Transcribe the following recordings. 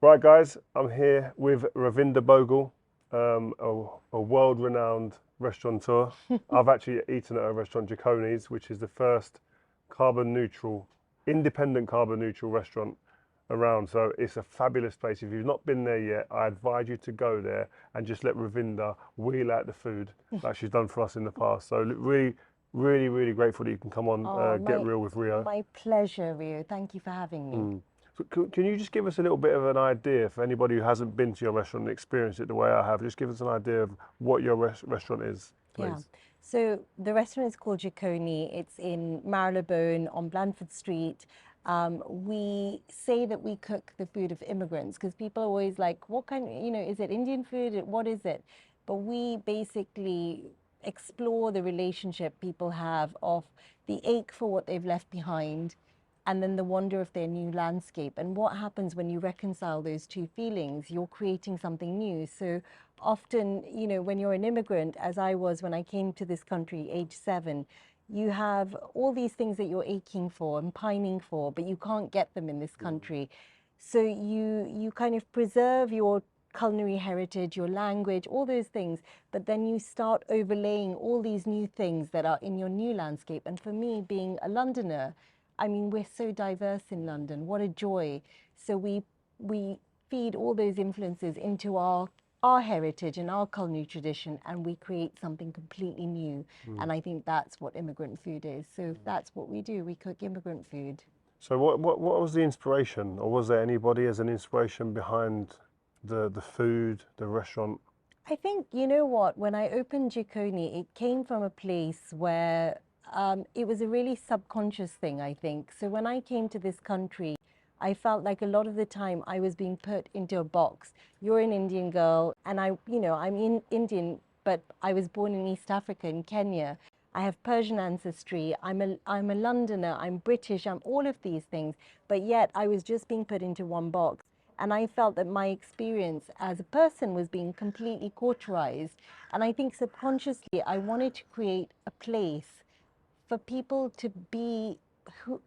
Right, guys, I'm here with Ravinder Bhogal, a world-renowned restaurateur. I've actually eaten at a restaurant, Jikoni's, which is the first carbon neutral, independent carbon neutral restaurant around. So it's a fabulous place. If you've not been there yet, I advise you to go there and just let Ravinder wheel out the food like she's done for us in the past. So really, really grateful that you can come on Oh, Get Real with Rio. my pleasure, Rio. Thank you for having me. So can you just give us a little bit of an idea for anybody who hasn't been to your restaurant and experienced it the way I have? Just give us an idea of what your restaurant is, Yeah. please. So the restaurant is called Jikoni. It's in Marylebone on Blandford Street. We say that we cook the food of immigrants because people are always like, what kind, is it Indian food? What is it? But we basically explore the relationship people have of the ache for what they've left behind and then the wonder of their new landscape. And what happens when you reconcile those two feelings? You're creating something new. So often, when you're an immigrant, as I was when I came to this country, age 7, you have all these things that you're aching for and pining for, but you can't get them in this country. So you kind of preserve your culinary heritage, your language, all those things, but then you start overlaying all these new things that are in your new landscape. And for me, being a Londoner, I mean, we're so diverse in London. What a joy. So we feed all those influences into our heritage and our culinary tradition, and we create something completely new. And I think that's what immigrant food is. So that's what we do. We cook immigrant food. So what was the inspiration, or was there anybody as an inspiration behind the food, the restaurant? I think, you know what, when I opened Jikoni, it came from a place where it was a really subconscious thing, I think. So when I came to this country, I felt like a lot of the time I was being put into a box. You're an Indian girl, and I'm Indian, but I was born in East Africa, in Kenya. I have Persian ancestry. I'm a Londoner. I'm British. I'm all of these things. But yet I was just being put into one box. And I felt that my experience as a person was being completely cauterized. And I think subconsciously, I wanted to create a place for people to be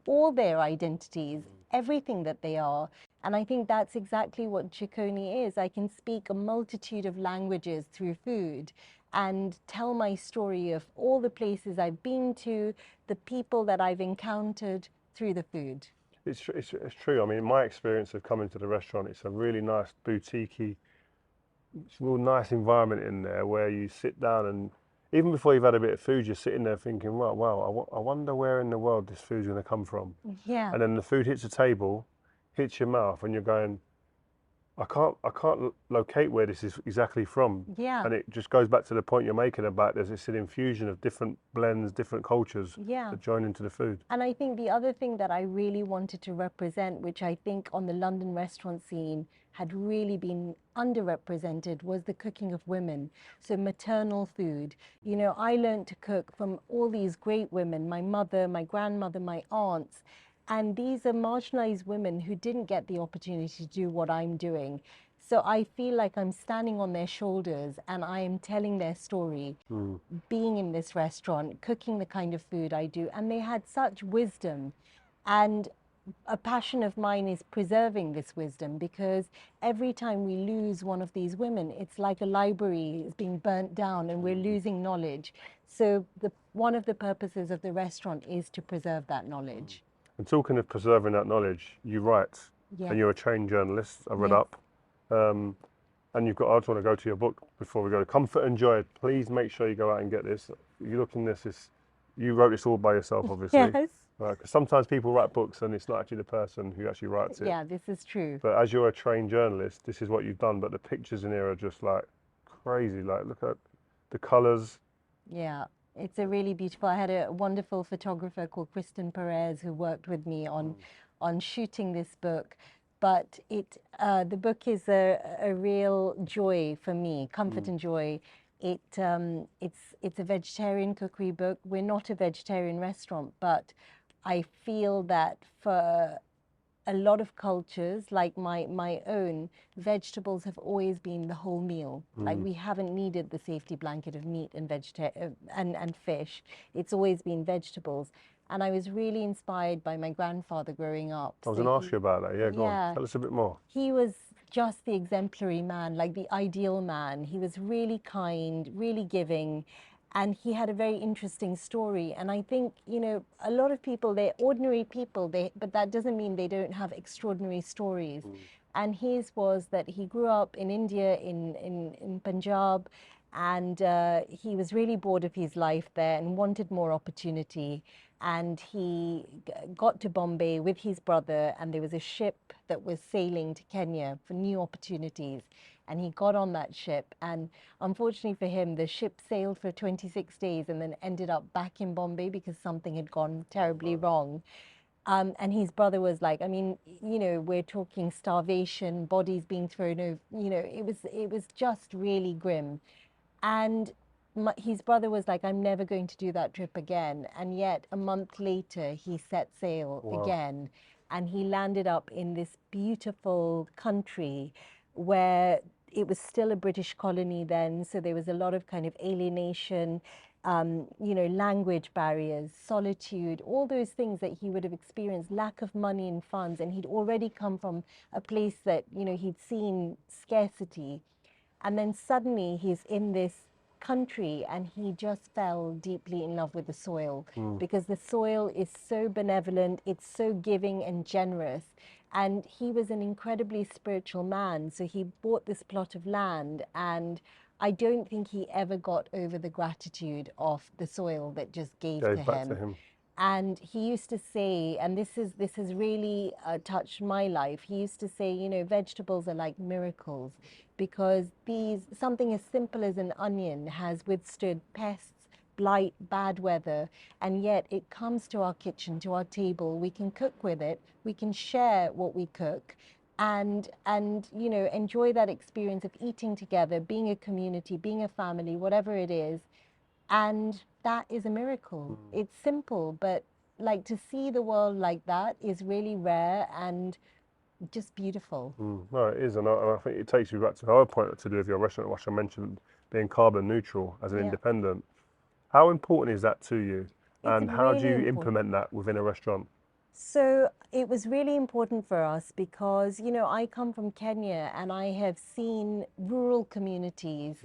all their identities, everything that they are. And I think that's exactly what Jikoni is. I can speak a multitude of languages through food and tell my story of all the places I've been to, the people that I've encountered through the food. It's true. I mean, my experience of coming to the restaurant, it's a really nice boutiquey, it's a real nice environment in there where you sit down and even before you've had a bit of food, you're sitting there thinking, right, wow, I wonder where in the world this food's going to come from. Yeah. And then the food hits the table, hits your mouth, and you're going, I can't locate where this is exactly from. Yeah. And it just goes back to the point you're making about there's an infusion of different blends, different cultures Yeah. that join into the food. And I think the other thing that I really wanted to represent, which I think on the London restaurant scene had really been underrepresented, was the cooking of women. So maternal food. I learned to cook from all these great women, my mother, my grandmother, my aunts. And these are marginalized women who didn't get the opportunity to do what I'm doing. So I feel like I'm standing on their shoulders and I am telling their story, being in this restaurant, cooking the kind of food I do. And they had such wisdom. And a passion of mine is preserving this wisdom because every time we lose one of these women, it's like a library is being burnt down and we're losing knowledge. So one of the purposes of the restaurant is to preserve that knowledge. And talking of preserving that knowledge, you write, and Yes, you're a trained journalist. I read yes. up. Um, and you've got, I just want to go to your book before we go. Comfort and Joy. Please make sure you go out and get this. You look in this, you wrote this all by yourself, obviously. Yes. Right, because sometimes people write books and it's not actually the person who actually writes it. Yeah, this is true. But as you're a trained journalist, this is what you've done. But the pictures in here are just like crazy. Like, look at the colours. Yeah, it's a really beautiful. I had a wonderful photographer called Kristen Perez who worked with me on shooting this book. But the book is a real joy for me, comfort and joy. It's a vegetarian cookery book. We're not a vegetarian restaurant, but I feel that for a lot of cultures, like my own, vegetables have always been the whole meal. Like we haven't needed the safety blanket of meat and and fish. It's always been vegetables. And I was really inspired by my grandfather growing up. I was So going to ask you about that. Yeah, go on. yeah, Tell us a bit more. he was just the exemplary man, like the ideal man. He was really kind, really giving, and he had a very interesting story. And I think, you know, a lot of people, they're ordinary people, but that doesn't mean they don't have extraordinary stories. And his was that he grew up in India, in Punjab, and he was really bored of his life there and wanted more opportunity. And he got to Bombay with his brother, and there was a ship that was sailing to Kenya for new opportunities. And he got on that ship, and unfortunately for him, the ship sailed for 26 days and then ended up back in Bombay because something had gone terribly wrong. And his brother was like, I mean, you know, we're talking starvation, bodies being thrown over, you know, it was just really grim. And his brother was like, I'm never going to do that trip again. And yet a month later, he set sail again, and he landed up in this beautiful country where it was still a British colony then. So there was a lot of kind of alienation, you know, language barriers, solitude, all those things that he would have experienced, lack of money and funds. And he'd already come from a place that, you know, he'd seen scarcity. And then suddenly he's in this country and he just fell deeply in love with the soil because the soil is so benevolent, it's so giving and generous. And he was an incredibly spiritual man. So he bought this plot of land, and I don't think he ever got over the gratitude of the soil that just gave to back him. to him. And he used to say, and this has really touched my life. He used to say, you know, vegetables are like miracles, because something as simple as an onion has withstood pests, blight, bad weather, and yet it comes to our kitchen, to our table. We can cook with it. We can share what we cook, and you know, enjoy that experience of eating together, being a community, being a family, whatever it is. And that is a miracle. It's simple, but like, to see the world like that is really rare and just beautiful. No, it is, and I think it takes you back to our point to do with your restaurant, which I mentioned, being carbon neutral as an Yeah. independent. How important is that to you, and how do you really implement that within a restaurant? So it was really important for us because, you know, I come from Kenya and I have seen rural communities,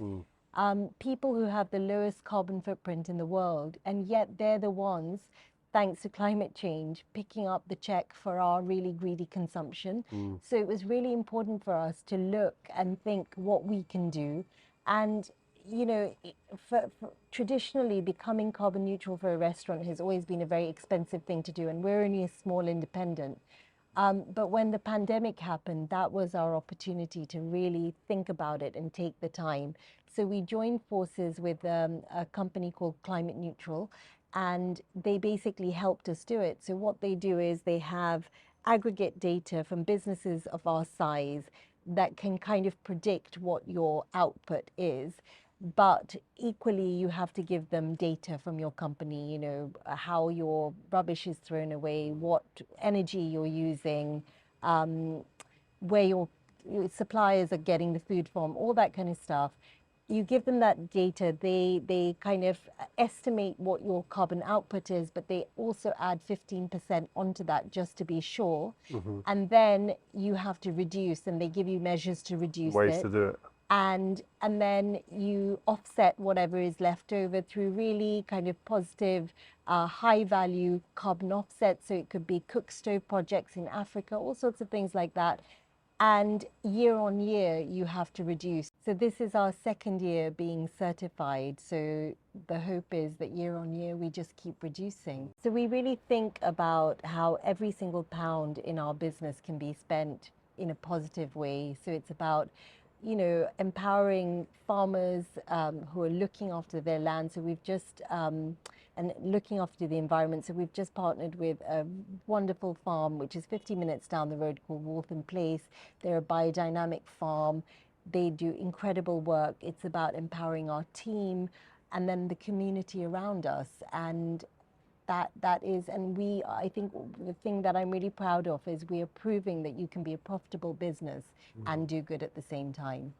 people who have the lowest carbon footprint in the world, and yet they're the ones, thanks to climate change, picking up the check for our really greedy consumption. So it was really important for us to look and think what we can do. And you know, traditionally, becoming carbon neutral for a restaurant has always been a very expensive thing to do, and we're only a small independent. But when the pandemic happened, that was our opportunity to really think about it and take the time. So we joined forces with a company called Climate Neutral, and they basically helped us do it. So what they do is they have aggregate data from businesses of our size that can kind of predict what your output is. But equally, you have to give them data from your company, you know, how your rubbish is thrown away, what energy you're using, where your suppliers are getting the food from, all that kind of stuff. You give them that data, they kind of estimate what your carbon output is, but they also add 15% onto that just to be sure. And then you have to reduce, and they give you measures to reduce Ways it. to do it. And then you offset whatever is left over through really kind of positive, high value carbon offsets. So it could be cook stove projects in Africa, all sorts of things like that. And year on year, you have to reduce. So this is our second year being certified. So the hope is that year on year, we just keep reducing. So we really think about how every single pound in our business can be spent in a positive way. So it's about, you know, empowering farmers who are looking after their land. So we've just, and looking after the environment. So we've just partnered with a wonderful farm, which is 50 minutes down the road, called Waltham Place. They're a biodynamic farm. They do incredible work. It's about empowering our team and then the community around us. And that is, and I think the thing that I'm really proud of is we are proving that you can be a profitable business and do good at the same time.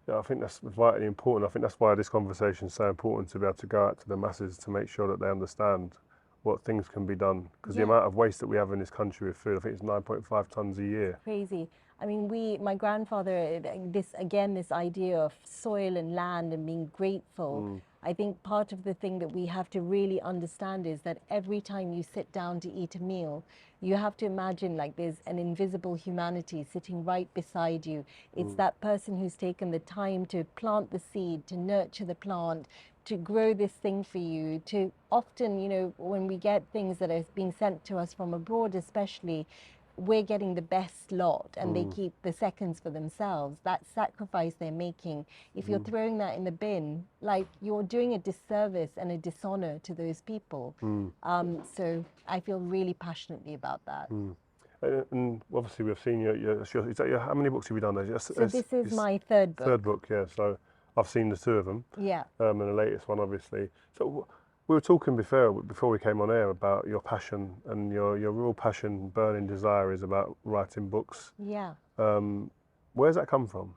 Yeah, I think that's vitally important. I think that's why this conversation is so important, to be able to go out to the masses to make sure that they understand what things can be done. Because the amount of waste that we have in this country with food, I think it's 9.5 tons a year. Crazy. I mean, my grandfather, this idea of soil and land and being grateful. I think part of the thing that we have to really understand is that every time you sit down to eat a meal, you have to imagine like there's an invisible humanity sitting right beside you. It's that person who's taken the time to plant the seed, to nurture the plant, to grow this thing for you, to often, when we get things that are being sent to us from abroad, especially, we're getting the best lot and they keep the seconds for themselves. That sacrifice they're making, if you're throwing that in the bin, like you're doing a disservice and a dishonor to those people. So I feel really passionately about that. And obviously we've seen how many books have you done? So this is my third book. Third book, yeah. So I've seen the two of them. Yeah. And the latest one, obviously. So we were talking before we came on air about your passion, and your real passion, burning desire is about writing books. Yeah. Where's that come from?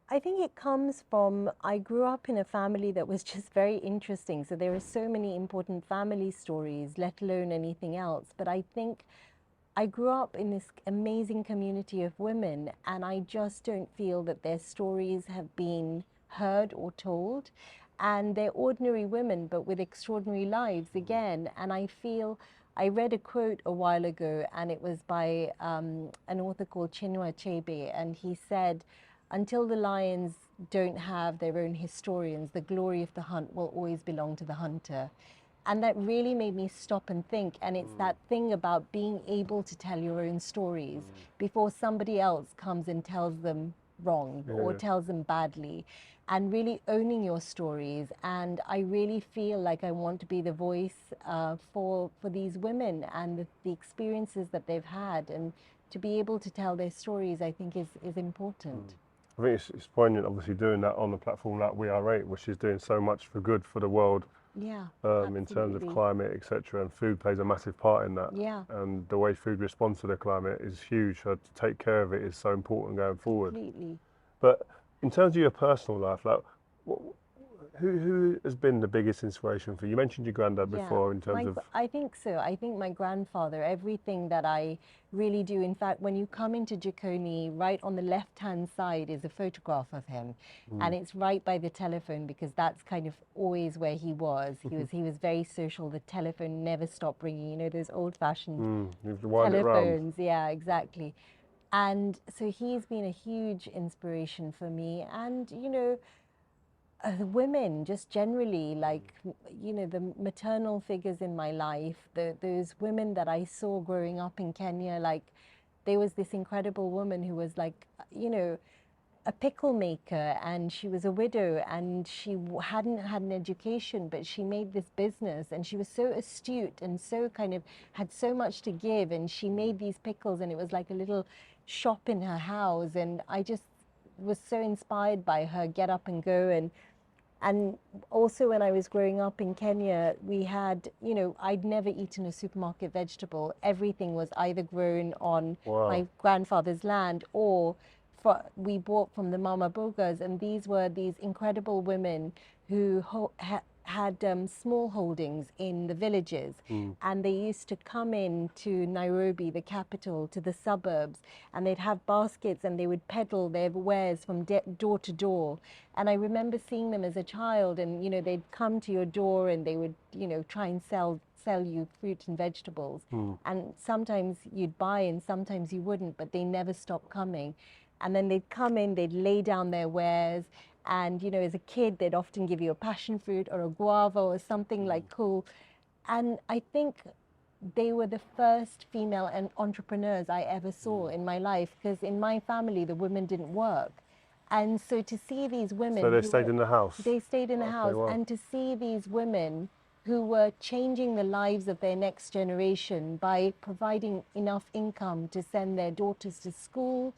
I think it comes from, I grew up in a family that was just very interesting. So there are so many important family stories, let alone anything else. But I think I grew up in this amazing community of women, and I just don't feel that their stories have been heard or told. And they're ordinary women, but with extraordinary lives again. And I feel, I read a quote a while ago, and it was by an author called Chinua Achebe, and he said, until the lions don't have their own historians, the glory of the hunt will always belong to the hunter. And that really made me stop and think. And it's that thing about being able to tell your own stories before somebody else comes and tells them wrong or tells them badly, and really owning your stories. And I really feel like I want to be the voice for these women and the experiences that they've had, and to be able to tell their stories, I think is important. I think it's poignant, obviously, doing that on a platform like We Are 8, which is doing so much for good for the world. Yeah, in terms of climate, etc., and food plays a massive part in that. Yeah. And the way food responds to the climate is huge. So to take care of it is so important going forward. Completely. But in terms of your personal life, like, who has been the biggest inspiration for you? You mentioned your granddad before in terms of... I think so. I think my grandfather, everything that I really do. In fact, when you come into Jikoni, right on the left-hand side is a photograph of him. And it's right by the telephone, because that's kind of always where he was. He was very social. The telephone never stopped ringing, those old-fashioned you have to wind it round. telephones. Yeah, exactly. And so he's been a huge inspiration for me. And, women just generally, like, the maternal figures in my life, those women that I saw growing up in Kenya, like there was this incredible woman who was like, a pickle maker, and she was a widow, and she hadn't had an education, but she made this business, and she was so astute and so kind of had so much to give, and she made these pickles, and it was like a little shop in her house, and I just was so inspired by her get up and go. And also when I was growing up in Kenya, we had, I'd never eaten a supermarket vegetable. Everything was either grown on my grandfather's land, or we bought from the mama bogas. And these were these incredible women who had small holdings in the villages, and they used to come in to Nairobi, the capital, to the suburbs, and they'd have baskets and they would peddle their wares from door to door. And I remember seeing them as a child, and they'd come to your door and they would try and sell you fruit and vegetables, and sometimes you'd buy and sometimes you wouldn't, but they never stopped coming. And then they'd come in, they'd lay down their wares. And, as a kid, they'd often give you a passion fruit or a guava or something like cool. And I think they were the first female entrepreneurs I ever saw in my life, because in my family, the women didn't work. And so to see these women... So they stayed in the house? They stayed in the house. Wow. And to see these women who were changing the lives of their next generation by providing enough income to send their daughters to school,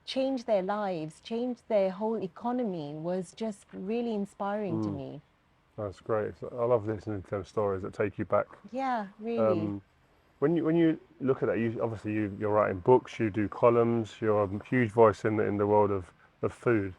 change their lives, change their whole economy, was just really inspiring to me. That's great. I love listening to them stories that take you back. Yeah, really. When you look at that, you're writing books, you do columns, you're a huge voice in the world of food.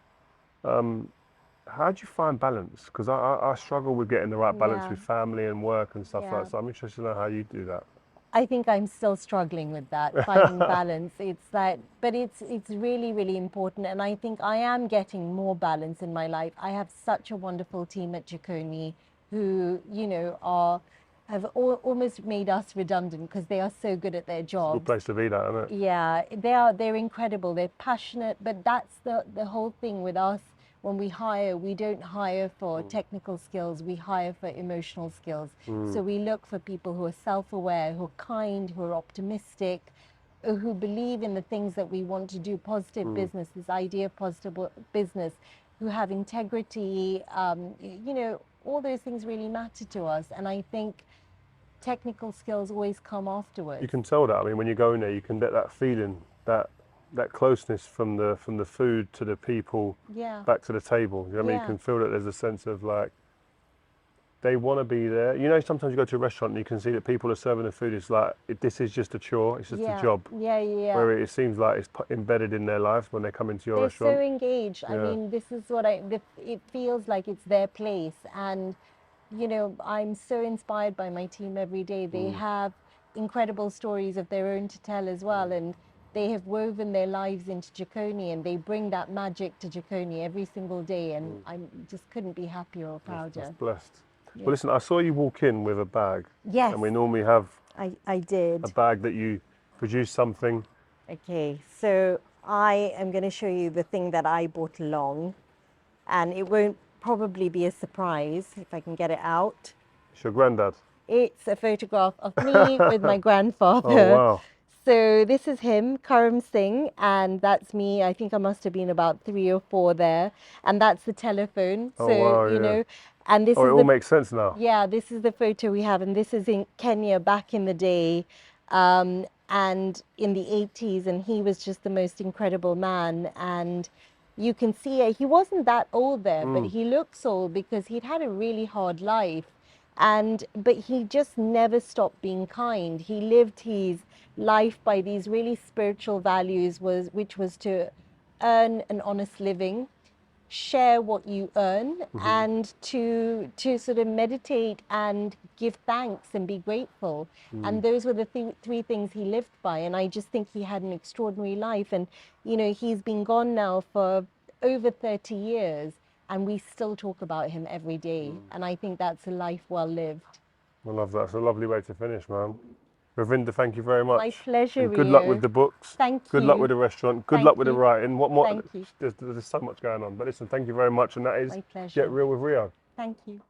How do you find balance? Because I struggle with getting the right balance with family and work and stuff like that. So I'm interested to know how you do that. I think I'm still struggling with that, finding balance. It's that, but it's really, really important. And I think I am getting more balance in my life. I have such a wonderful team at Jikoni who, you know, have almost made us redundant because they are so good at their It's a good jobs. place to be, that, isn't it? Yeah, they're incredible. They're passionate, but that's the whole thing with us. When we hire, we don't hire for technical skills, we hire for emotional skills. So we look for people who are self-aware, who are kind, who are optimistic, who believe in the things that we want to do, positive business, this idea of positive business, who have integrity, you know, all those things really matter to us. And I think technical skills always come afterwards. You can tell that. I mean, when you go in there, you can get that feeling, that closeness from the food to the people, Yeah. back to the table. You know what I mean? You Yeah. can feel that there's a sense of like they want to be there. You know, sometimes you go to a restaurant and you can see that people are serving the food. It's like this is just a chore. It's just a job. Yeah, yeah, yeah. Where it seems like it's embedded in their life when they come into your They're restaurant. so engaged. I Yeah. mean, this is what it feels like it's their place. And, you know, I'm so inspired by my team every day. They have incredible stories of their own to tell as well. And they have woven their lives into Jikoni and they bring that magic to Jikoni every single day. And I just couldn't be happier or prouder. That's blessed. Yeah. Well, listen, I saw you walk in with a bag. Yes. And we normally have I did. a bag that you produce something. Okay, so I am going to show you the thing that I brought along, and it won't probably be a surprise if I can get it out. It's your granddad. It's a photograph of me with my grandfather. Oh, wow. So this is him, Karam Singh, and that's me. I think I must have been about 3 or 4 there, and that's the telephone. Oh, So wow, you yeah. know, and this Oh, is it all makes sense now. yeah, this is the photo we have, and this is in Kenya back in the day, and in the 80s, and he was just the most incredible man. And you can see he wasn't that old there, but he looks old because he'd had a really hard life. But he just never stopped being kind. He lived his life by these really spiritual values, which was to earn an honest living, share what you earn, and to sort of meditate and give thanks and be grateful. And those were the 3 things he lived by. And I just think he had an extraordinary life. And you know, he's been gone now for over 30 years and we still talk about him every day. And I think that's a life well lived. I love that. It's a lovely way to finish, man. Ravinder, thank you very much. My pleasure, And good luck Rio. with the books. Thank you. Good luck with the restaurant. Good Thank luck with the you. writing. What more? Thank you. There's so much going on. But listen, thank you very much. And that is My pleasure. Get Real with Rio. Thank you.